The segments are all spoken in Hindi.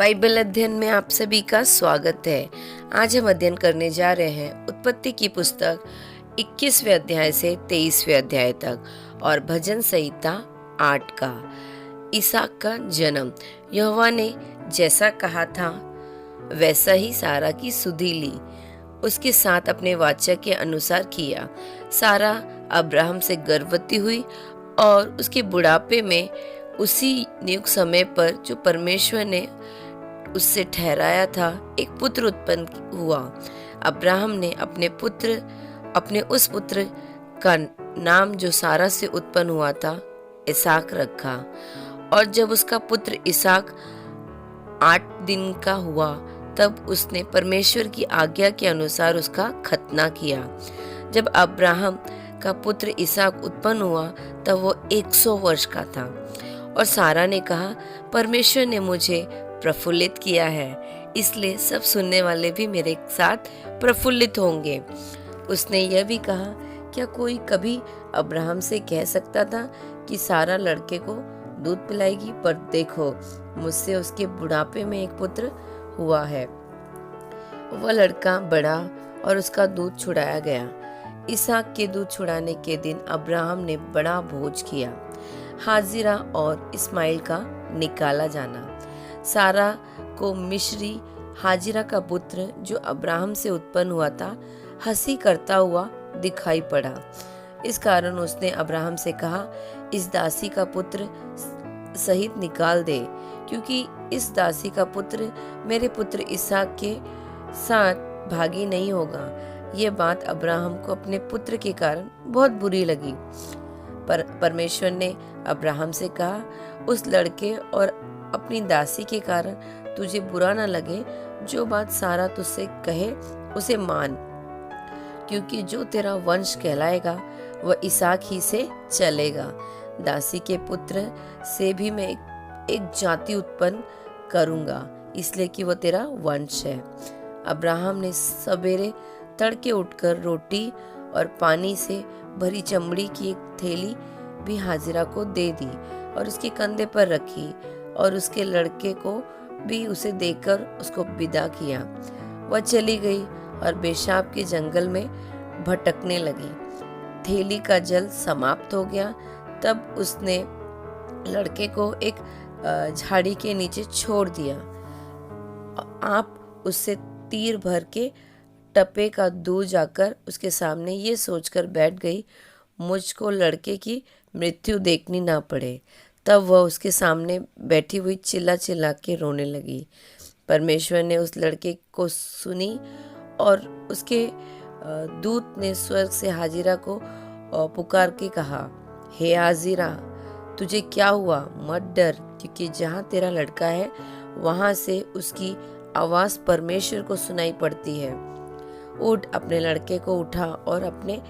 बाइबल अध्ययन में आप सभी का स्वागत है। आज हम अध्ययन करने जा रहे हैं उत्पत्ति की पुस्तक 21वें अध्याय से 23वें अध्याय तक और भजन संहिता 8 का। इसहाक का जन्म। यहोवा ने जैसा कहा था वैसा ही सारा की सुधि ली, उसके साथ अपने वाचा के अनुसार किया। सारा अब्राहम से गर्भवती हुई और उसके बुढ़ापे में उसी नियुक्त समय पर जो परमेश्वर ने उससे ठहराया था एक पुत्र उत्पन्न हुआ। अब्राहम ने अपने उस पुत्र का नाम जो सारा से उत्पन्न हुआ था इसहाक रखा। और जब उसका पुत्र इसहाक 8 दिन का हुआ तब उसने परमेश्वर की आज्ञा के अनुसार उसका खतना किया। जब अब्राहम का पुत्र इसहाक उत्पन्न हुआ तब वो 100 वर्ष का था। और सारा ने कहा, परमेश्वर ने मुझे प्रफुल्लित किया है, इसलिए सब सुनने वाले भी मेरे साथ प्रफुल्लित होंगे। उसने यह भी कहा, क्या कोई कभी अब्राहम से कह सकता था कि सारा लड़के को दूध पिलाएगी? पर देखो, मुझसे उसके बुढ़ापे में एक पुत्र हुआ है। वह लड़का बड़ा और उसका दूध छुड़ाया गया। इसहाक के दूध छुड़ाने के दिन अब्राहम ने बड़ा भोज किया। हाजिरा और इस्माइल का निकाला जाना। सारा को मिस्री हाजिरा का पुत्र जो अब्राहम से उत्पन्न हुआ था हंसी करता हुआ दिखाई पड़ा। इस कारण उसने अब्राहम से कहा, इस दासी का पुत्र सहित निकाल दे, क्योंकि इस दासी का पुत्र मेरे पुत्र इसहाक के साथ भागी नहीं होगा। यह बात अब्राहम को अपने पुत्र के कारण बहुत बुरी लगी। पर परमेश्वर ने अब्राहम से कहा, उस लड़के और अपनी दासी के कारण तुझे बुरा न लगे। जो बात सारा तुझसे कहे उसे मान, क्योंकि जो तेरा वंश कहलाएगा वह इसहाक ही से चलेगा। दासी के पुत्र से भी मैं एक जाति उत्पन्न करूंगा, इसलिए कि वह तेरा वंश है। अब्राहम ने सवेरे तड़के उठकर रोटी और पानी से भरी चमड़ी की एक थैली भी हाजिरा को दे दी और उसके कंधे पर रखी और उसके लड़के को भी उसे देकर उसको विदा किया। वह चली गई और बेशाब के जंगल में भटकने लगी। थैली का जल समाप्त हो गया। तब उसने लड़के को एक झाड़ी के नीचे छोड़ दिया। आप उससे तीर भर के टपे का दूध जाकर उसके सामने ये सोचकर बैठ गई, मुझको लड़के की मृत्यु देखनी ना पड़े। तब वह उसके सामने बैठी हुई चिल्ला चिल्ला के रोने लगी। परमेश्वर ने उस लड़के को सुनी और उसके दूत ने स्वर्ग से हाजिरा को पुकार के कहा, हे हाजिरा, तुझे क्या हुआ? मत डर, क्योंकि जहाँ तेरा लड़का है वहाँ से उसकी आवाज़ परमेश्वर को सुनाई पड़ती है। उठ, अपने लड़के को उठा और अपने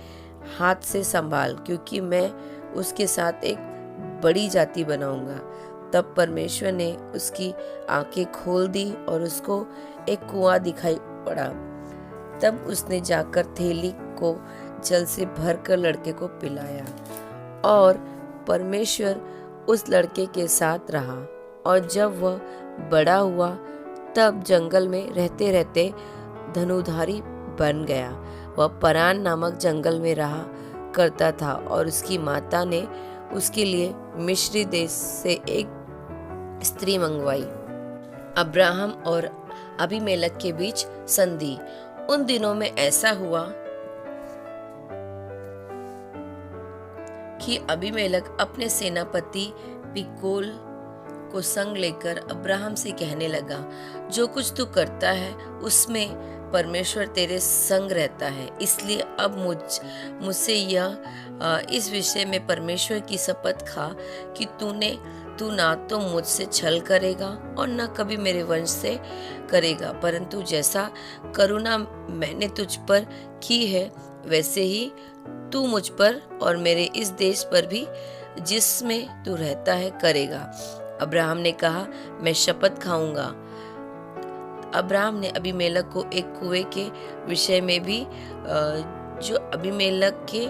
हाथ से संभाल, क्योंकि मैं उसके साथ एक बड़ी जाति बनाऊंगा। तब परमेश्वर ने उसकी आंखें खोल दी और उसको एक कुआं दिखाई पड़ा। तब उसने जाकर थैली को जल से भरकर लड़के को पिलाया और परमेश्वर उस लड़के के साथ रहा। और जब वह बड़ा हुआ तब जंगल में रहते रहते धनुधारी बन गया। वह परान नामक जंगल में रहा करता था और उसकी माता ने उसके लिए मिस्री देश से एक स्त्री मंगवाई। अब्राहम और अबीमेलेक के बीच संधि। उन दिनों में ऐसा हुआ कि अबीमेलेक अपने सेनापति पिकोल को संग लेकर अब्राहम से कहने लगा, जो कुछ तू करता है उसमें परमेश्वर तेरे संग रहता है। इसलिए अब मुझसे इस विषय में परमेश्वर की शपथ खा कि तू ना तो मुझसे छल करेगा और न कभी मेरे वंश से करेगा, परंतु जैसा करुणा मैंने तुझ पर की है वैसे ही तू मुझ पर और मेरे इस देश पर भी जिसमें तू रहता है करेगा। अब्राहम ने कहा, मैं शपथ खाऊंगा। अब्राहम ने अबीमेलेक को एक कुएं के विषय में भी जो अबीमेलेक के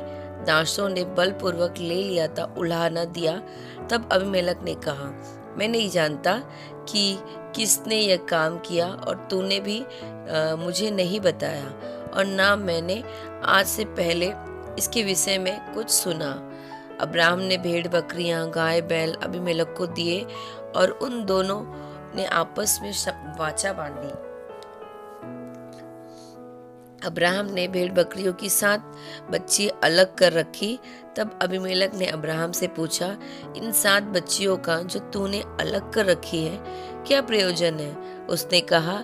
दासों ने बलपूर्वक ले लिया था उड़ा न दिया। तब अबीमेलेक ने कहा, मैं नहीं जानता कि किसने यह काम किया और तूने भी मुझे नहीं बताया और ना मैंने आज से पहले इसके विषय में कुछ सुना। अब्राहम ने भेड़ बकरियां गाय बैल अबीमेलेक को दिए और उन दोनों ने आपस में वाचा बांधी। अब्राहम ने भेड़ बकरियों की 7 बच्ची अलग कर रखी। तब अबीमेलेक ने अब्राहम से पूछा, इन 7 बच्चियों का जो तूने अलग कर रखी है क्या प्रयोजन है? उसने कहा,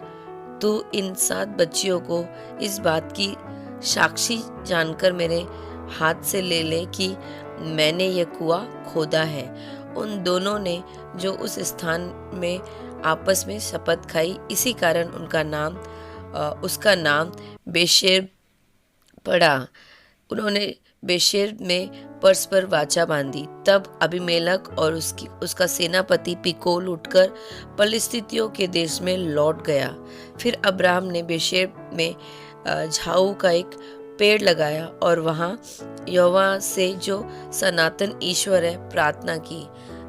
तू इन 7 बच्चियों को इस बात की साक्षी जानकर मेरे हाथ से ले ले कि मैंने यह कुआं खोदा है। उन दोनों ने जो उस स्थान में आपस में शपथ खाई, इसी कारण उसका नाम बेशेर पड़ा। उन्होंने बेशेर में परस्पर वाचा बांधी। तब अबीमेलेक और उसका सेनापति पिकोल उठकर पलिस्तियों के देश में लौट गया। फिर अब्राहम ने बेशेर में झाऊ का एक पेड़ लगाया और वहां यहोवा से, जो सनातन ईश्वर है, प्रार्थना की।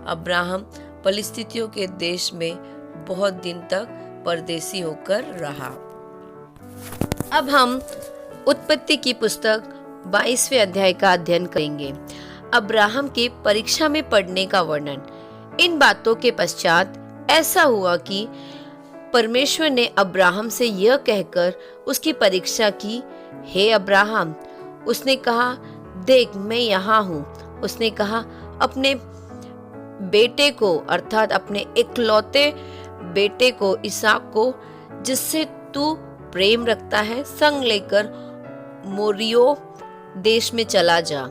अब्राहम पलिस्तियों के देश में बहुत दिन तक परदेसी होकर रहा। अब हम उत्पत्ति की पुस्तक 22वें अध्याय का अध्ययन करेंगे। अब्राहम के परीक्षा में पढ़ने का वर्णन। इन बातों के पश्चात ऐसा हुआ कि परमेश्वर ने अब्राहम से यह कहकर उसकी परीक्षा की, हे अब्राहम। उसने कहा, देख मैं यहाँ हूँ। उसने कहा, अपने बेटे को अर्थात अपने इकलौते बेटे को इसहाक को, जिससे तू प्रेम रखता है, संग लेकर मोरियो देश में चला जा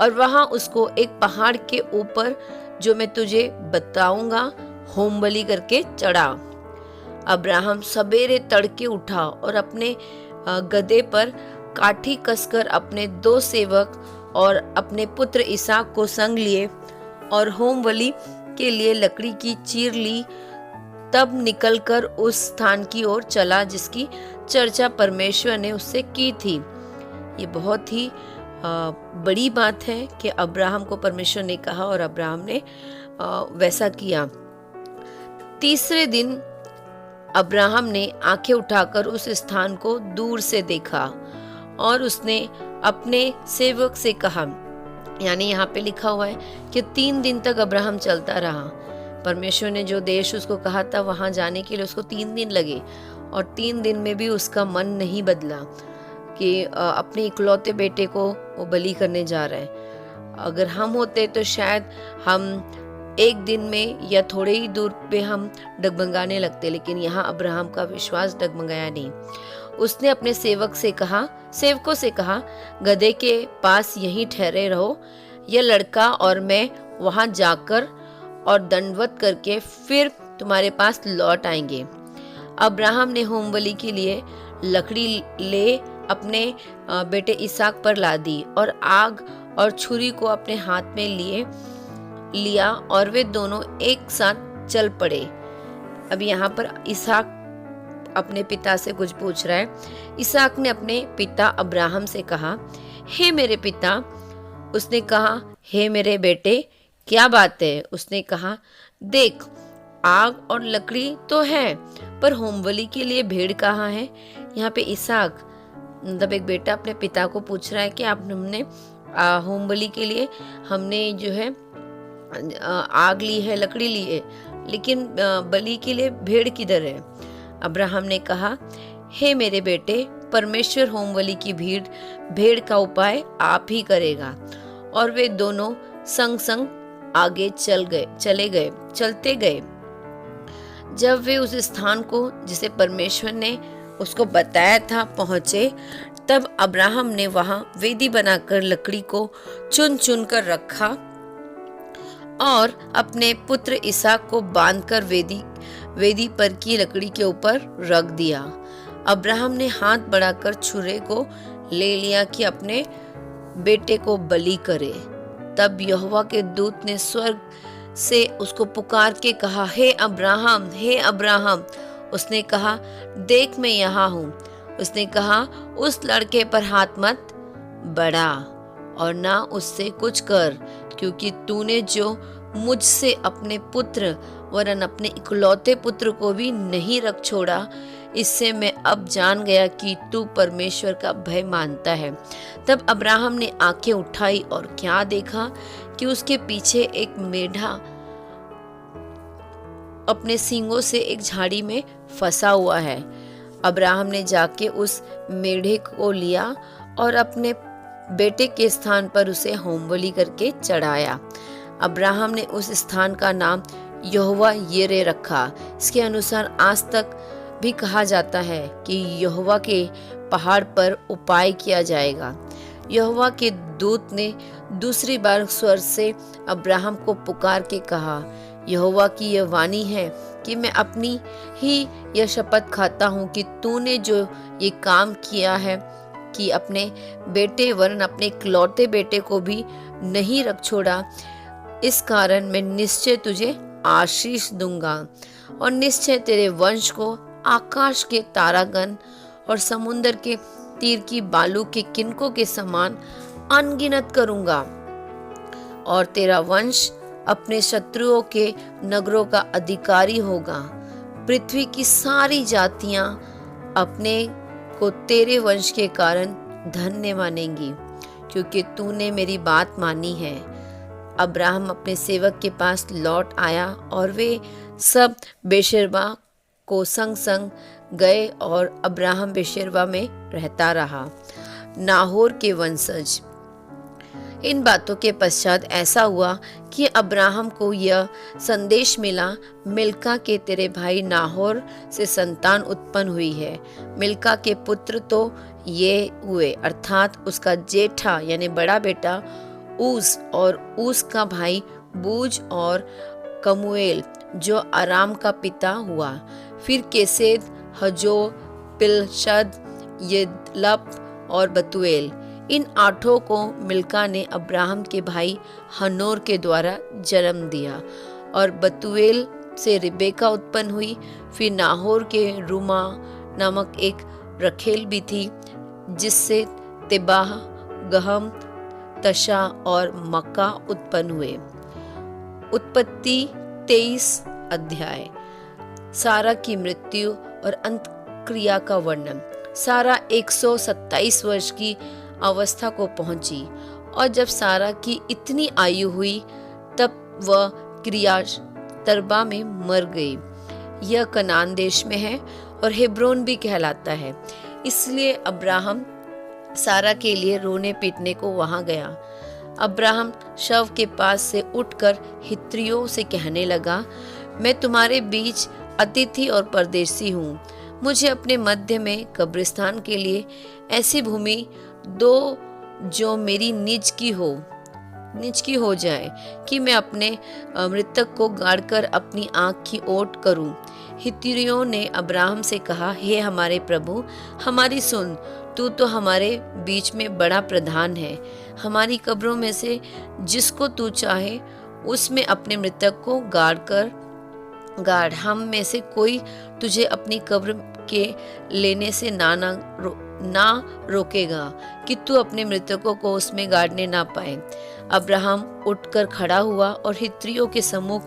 और वहां उसको एक पहाड़ के ऊपर, जो मैं तुझे बताऊंगा, होम बलि करके चढ़ा। अब्राहम सवेरे तड़के उठा और अपने गधे पर काठी कसकर अपने 2 सेवक और अपने पुत्र इसहाक को संग लिए और होम बलि के लिए लकड़ी की चीर ली। तब निकलकर उस स्थान की ओर चला जिसकी चर्चा परमेश्वर ने उससे की थी। ये बहुत ही बड़ी बात है कि अब्राहम को परमेश्वर ने कहा और अब्राहम ने वैसा किया। तीसरे दिन अब्राहम ने आंखें उठाकर उस स्थान को दूर से देखा और उसने अपने सेवक से कहा, यानी यहाँ पे लिखा हुआ है कि 3 दिन तक अब्राहम चलता रहा। परमेश्वर ने जो देश उसको कहा था वहां जाने के लिए उसको 3 दिन लगे और 3 दिन में भी उसका मन नहीं बदला कि अपने इकलौते बेटे को वो बलि करने जा रहा है। अगर हम होते तो शायद हम 1 दिन में या थोड़े ही दूर पे हम डगमगाने लगते, लेकिन यहाँ अब्राहम का विश्वास डगमगाया नहीं। उसने अपने सेवकों से कहा, गधे के पास यहीं ठहरे रहो, यह लड़का और मैं वहां जाकर और दंडवत करके फिर तुम्हारे पास लौट आएंगे। अब्राहम ने होमबलि के लिए लकड़ी ले अपने बेटे इसहाक पर ला दी और आग और छुरी को अपने हाथ में लिया और वे दोनों एक साथ चल पड़े। अब यहाँ पर इसहाक अपने पिता से कुछ पूछ रहा है। इसहाक ने अपने पिता अब्राहम से कहा, हे मेरे पिता। उसने कहा, हे मेरे बेटे, क्या बात है? उसने कहा, देख आग और लकड़ी तो है, पर होमबलि के लिए भेड़ कहाँ है? यहाँ पे इसहाक मतलब एक बेटा अपने पिता को पूछ रहा है कि हमने होमबलि के लिए हमने जो है आग ली है, लकड़ी ली है, लेकिन बलि के लिए भेड़ किधर है? अब्राहम ने कहा, हे मेरे बेटे, परमेश्वर होमबलि की भेड़ का उपाय आप ही करेगा। और वे दोनों संग संग आगे चलते गए। जब वे उस स्थान को जिसे परमेश्वर ने उसको बताया था पहुंचे, तब अब्राहम ने वहां वेदी बनाकर लकड़ी को चुन चुन कर रखा और अपने पुत्र इसहाक को बांधकर वेदी पर की लकड़ी के ऊपर रख दिया। अब्राहम ने हाथ बढ़ाकर छुरे को ले लिया कि अपने बेटे को बलि करे। तब यहोवा के दूत ने स्वर्ग से उसको पुकार के कहा, हे अब्राहम, हे अब्राहम। उसने कहा, देख मैं यहाँ हूँ। उसने कहा, उस लड़के पर हाथ मत बढ़ा और ना उससे कुछ कर, क्योंकि तूने जो मुझसे अपने पुत्र वरन अपने इकलौते पुत्र को भी नहीं रख छोड़ा। इससे मैं अब जान गया कि तू परमेश्वर का भय मानता है। तब अब्राहम ने आंखें उठाई और क्या देखा कि उसके पीछे एक मेढ़ा अपने सींगों से एक झाड़ी में फंसा हुआ है। अब्राहम ने जाके उस मेढ़े को लिया और अपने बेटे के स्थान पर उसे होमबलि करके चढ़ाया। अब्राहम ने उस स्थान का नाम यहोवा यिरे रखा। इसके अनुसार आज तक भी कहा जाता है कि यहोवा के पहाड़ पर उपाय किया जाएगा। यहोवा के दूत ने दूसरी बार स्वर से अब्राहम को पुकार के कहा, यहोवा की यह वाणी है कि मैं अपनी ही यह शपथ खाता हूँ कि तूने जो ये काम किया है कि अपने बेटे वरन अपने इकलौते बेटे को भी नहीं रख छोड़ा, इस कारण मैं निश्चय तुझे आशीष दूंगा और निश्चय तेरे वंश को आकाश के तारागण और समुद्र के तीर की बालू के किनकों के समान अनगिनत करूंगा। और तेरा वंश अपने शत्रुओं के नगरों का अधिकारी होगा। पृथ्वी की सारी जातियां अपने को तेरे वंश के कारण धन्य मानेंगी, क्योंकि तूने मेरी बात मानी है। अब्राहम अपने सेवक के पास लौट आया और वे सब बेशेरबा को संग संग गए और अब्राहम बेशेरबा में रहता रहा। नाहोर के वंशज। इन बातों के पश्चात ऐसा हुआ कि अब्राहम को यह संदेश मिला, मिल्का के तेरे भाई नाहोर से संतान उत्पन्न हुई है। मिल्का के पुत्र तो ये हुए, अर्थात उसका जेठा यानी बड़ा बेटा ऊस और ऊस का भाई बूज और कमुएल जो अराम का पिता हुआ। फिर केसेद, हजो, पिलशद, यदलप और बतुएल। इन आठों को मिल्का ने अब्राहम के भाई हनोर के द्वारा जन्म दिया। और बतुएल से रिबेका उत्पन्न हुई। फिर नाहोर के रूमा नामक एक रखेल भी थी, जिससे तिबाह, गहम, तशा और मक्का उत्पन्न हुए। उत्पत्ति 23 अध्याय। सारा की मृत्यु और अंत क्रिया का वर्णन। सारा 127 वर्ष की अवस्था को पहुंची और जब सारा की इतनी आयु हुई तब वह क्रिया तरबा में मर गई। यह कनान देश में है और हेब्रोन भी कहलाता है। इसलिए अब्राहम सारा के लिए रोने पीटने को वहां गया। अब्राहम शव के पास से उठकर हित्रियों से कहने लगा, मैं तुम्हारे बीच अतिथि और परदेसी हूँ। मुझे अपने मध्य में कब्रिस्तान के लिए ऐसी भूमि दो जो मेरी निज की हो जाए, कि मैं अपने मृतक को गाड़कर अपनी आंख की ओट करूं। हित्रियों ने अब्राहम से कहा, हे हमारे प्रभु, हमारी सुन, तू तो हमारे बीच में बड़ा प्रधान है। हमारी कब्रों में से जिसको तू चाहे उसमें अपने मृतक को गाड़। हम में से कोई तुझे अपनी कब्र के लेने से ना रोकेगा कि तू अपने मृतकों को उसमें गाड़ने ना पाए। अब्राहम उठकर खड़ा हुआ और हित्रियों के सम्मुख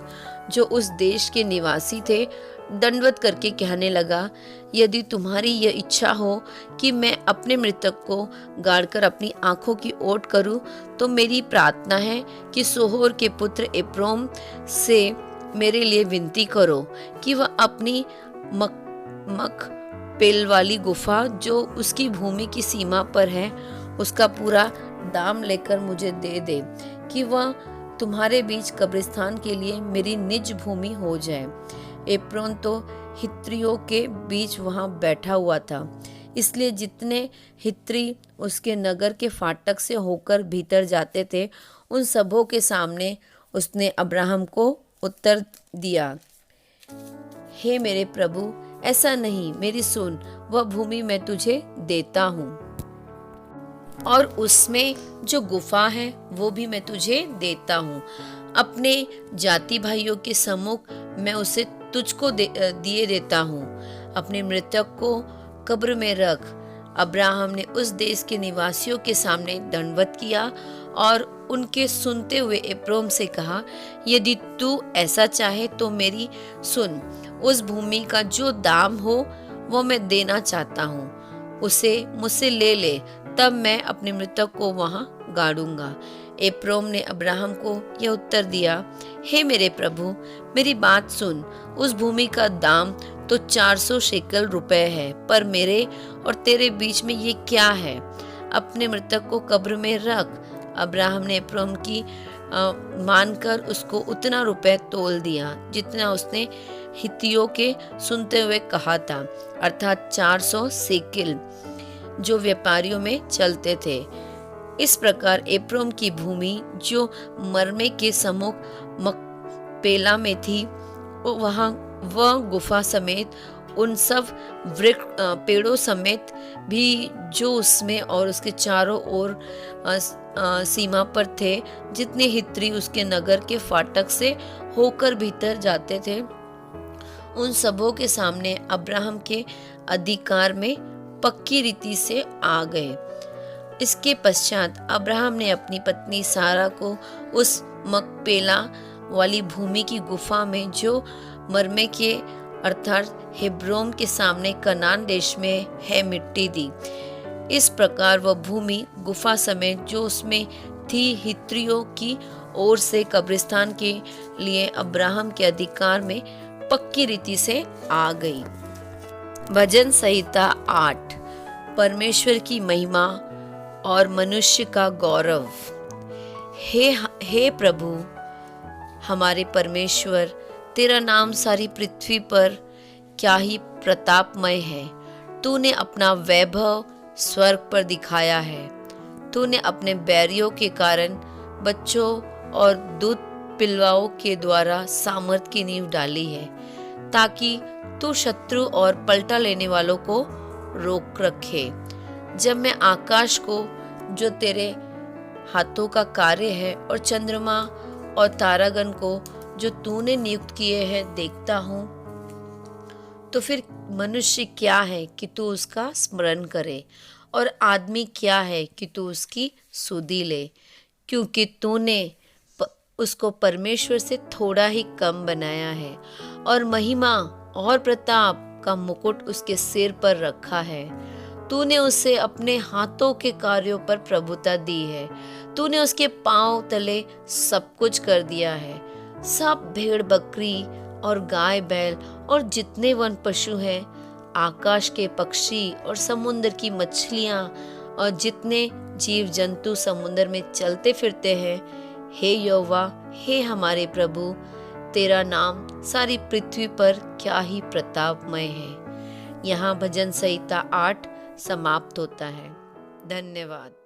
जो उस देश के निवासी थे दंडवत करके कहने लगा, यदि तुम्हारी यह इच्छा हो कि मैं अपने मृतक को गाड़कर अपनी आंखों की ओट करूं, तो मेरी प्रार्थना है कि सोहोर के पुत्र एप्रोम से मेरे लिए विनती करो कि वह अपनी मकपेल वाली गुफा जो उसकी भूमि की सीमा पर है उसका पूरा दाम लेकर मुझे दे दे, कि वह तुम्हारे बीच कब्रिस्तान के लिए मेरी निज भूमि हो जाए। एप्रोन तो हित्रियों के बीच वहां बैठा हुआ था, इसलिए जितने हित्री उसके नगर के फाटक से होकर भीतर जाते थे उन सबों के सामने उसने अब्राहम को उत्तर दिया, हे मेरे प्रभु, ऐसा नहीं, मेरी सुन, वह भूमि मैं तुझे देता हूँ और उसमें जो गुफा है वो भी मैं तुझे देता हूँ। अपने जाति भाइयों के सम्मुख मैं उसे तुझको दिए देता हूँ। अपने मृतक को कब्र में रख, अब्राहम ने उस देश के निवासियों के सामने दंडवत किया और उनके सुनते हुए एप्रोम से कहा, यदि तू ऐसा चाहे तो मेरी सुन, उस भूमि का जो दाम हो वो मैं देना चाहता हूँ, उसे मुझसे ले ले, तब मैं अपने मृतक को वहां गाड़ूंगा। एप्रोम ने अब्राहम को यह उत्तर दिया, हे मेरे प्रभु, मेरी बात सुन, उस भूमि का दाम तो 400 शेकल रुपए है, पर मेरे और तेरे बीच में ये क्या है? अपने मृतक को कब्र में रख। अब्राहम ने एप्रोम की मानकर उसको उतना रुपए तोल दिया जितना उसने हित्तियों के सुनते हुए कहा था, अर्थात 400 शेकल, जो व्यापारियों में चलते थे। इस प्रकार एप्रोम की भूमि जो मरमे के सम्मुख मकपेला में थी, वहां वह गुफा समेत उन सब पेड़ों समेत भी जो उसमें और उसके चारों ओर सीमा पर थे, जितने हित्री उसके नगर के फाटक से होकर भीतर जाते थे, उन सबों के सामने अब्राहम के अधिकार में पक्की रीति से आ गए। इसके पश्चात अब्राहम ने अपनी पत्नी सारा को उस मकपेला वाली भूमि की गुफा में जो मरमे के अर्थात हेब्रोन के सामने कनान देश में है मिट्टी दी। इस प्रकार वह भूमि गुफा समेत जो उसमें थी हित्रियों की ओर से कब्रिस्तान के लिए अब्राहम के अधिकार में पक्की रीति से आ गई। भजन संहिता 8। परमेश्वर की महिमा और मनुष्य का गौरव। हे प्रभु हमारे परमेश्वर, तेरा नाम सारी पृथ्वी पर क्या ही प्रतापमय है। तूने अपना वैभव स्वर्ग पर दिखाया है। तूने अपने बैरियों के कारण बच्चों और दूध पिलवाओं के द्वारा सामर्थ की नींव डाली है, ताकि तू शत्रु और पलटा लेने वालों को रोक रखे। जब मैं आकाश को जो तेरे हाथों का कार्य है और चंद्रमा और तारागण को जो तूने नियुक्त किए हैं देखता हूँ, तो फिर मनुष्य क्या है कि तू उसका स्मरण करे, और आदमी क्या है कि तू उसकी सुधि ले, क्योंकि तूने उसको परमेश्वर से थोड़ा ही कम बनाया है और महिमा और प्रताप का मुकुट उसके सिर पर रखा है। तूने उसे अपने हाथों के कार्यों पर प्रभुता दी है। तूने उसके पांव तले सब कुछ कर दिया है। सब भेड़ बकरी और गाय बैल और जितने वन पशु हैं, आकाश के पक्षी और समुद्र की मछलियां और जितने जीव जंतु समुद्र में चलते फिरते हैं, हे यहोवा, हे हमारे प्रभु, तेरा नाम सारी पृथ्वी पर क्या ही प्रतापमय है। यहाँ भजन संहिता 8 समाप्त होता है। धन्यवाद।